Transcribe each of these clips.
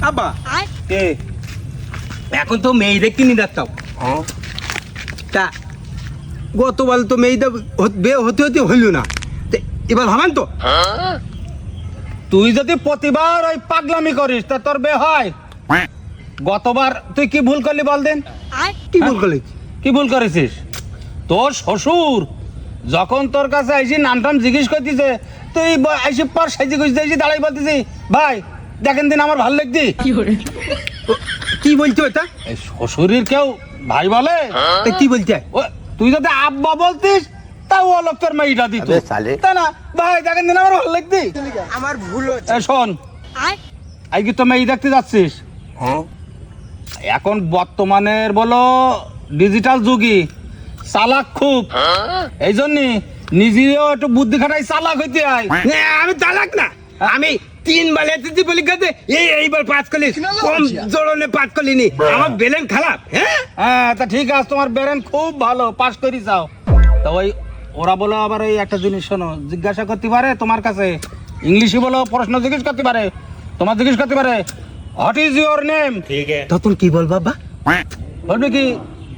আব্বা কে এখন তো মেয়েদের কিনে যাচ্ছাও হ্যাঁ তা গতবার তো মেয়েদের বিয়ে হতে হতে হইল না তা এবার ভাবেন তো তুই যদি প্রতিবার ওই পাগলামি করিস তা তোর বে হয় গতবার তুই কি ভুল করলি বল দেন কি ভুল করলি কি ভুল করেছিস তোর শ্বশুর যখন তোর কাছে আইসি নাম টাম জিজ্ঞেস করতেছে তুই আইসি পর সাইজি গুজতে আইসি দাঁড়াই বলতেছি ভাই দেখেন দিন আমার ভালো লাগতি কি বলছো এটা এই শ্বশুরের কেউ ভাই বলে তা কি বলছে তুই যদি আব্বা বলতিস তাও অলক তোর মেয়েটা দিত তাই না ভাই দেখেন দিন আমার ভালো লাগতি আমার ভুল এই শোন আই কি তো মেয়ে দেখতে যাচ্ছিস হ্যাঁ এখন বর্তমানের বলো ডিজিটাল যুগী চালাক খুব এই জন্য নিজেও একটু বুদ্ধি খাটাই চালাক হইতে হয় আমি চালাক না আমি 3 বার এসেছি বলি গেছে এইবার পাস করলি কম জোরনে পাস করলি নি আমার বেলেন খারাপ হ্যাঁ হ্যাঁ তা ঠিক আছে তোমার বেরেন খুব ভালো পাস করি যাও তা ওই ওরা বলো আবার এই একটা জিনিস শোনো জিজ্ঞাসা করতে পারে তোমার কাছে ইংলিশে বলো প্রশ্ন জিজ্ঞেস করতে পারে তোমার জিজ্ঞেস করতে পারে হোয়াট ইজ ইউর নেম তখন কি বল বাবা বলবে কি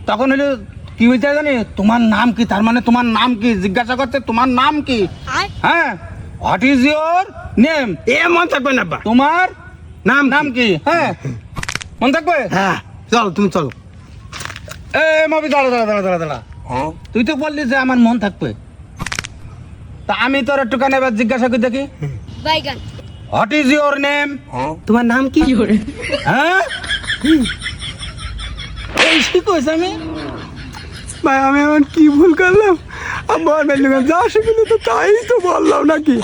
তখন হলো কি হইতে জানি তোমার নাম কি তার মানে তোমার নাম কি জিজ্ঞাসা করতে তোমার নাম কি হ্যাঁ হোয়াট ইজ ইউর নেম এ মন থাকবে না বা তোমার নাম নাম কি হ্যাঁ মন থাকবে হ্যাঁ চলো তুমি চলো এ মবি দাঁড়া দাঁড়া দাঁড়া দাঁড়া দাঁড়া তুই তো বললি যে আমার মন থাকবে তা আমি তোর একটুখানি এবার জিজ্ঞাসা করি দেখি বাইগান হোয়াট ইজ ইউর নেম তোমার নাম কি হ্যাঁ এই শিখোস আমি ভাই আমি এখন কি ভুল করলাম আমার মেয়ে যা শিখলো তো তাই তো বললাম নাকি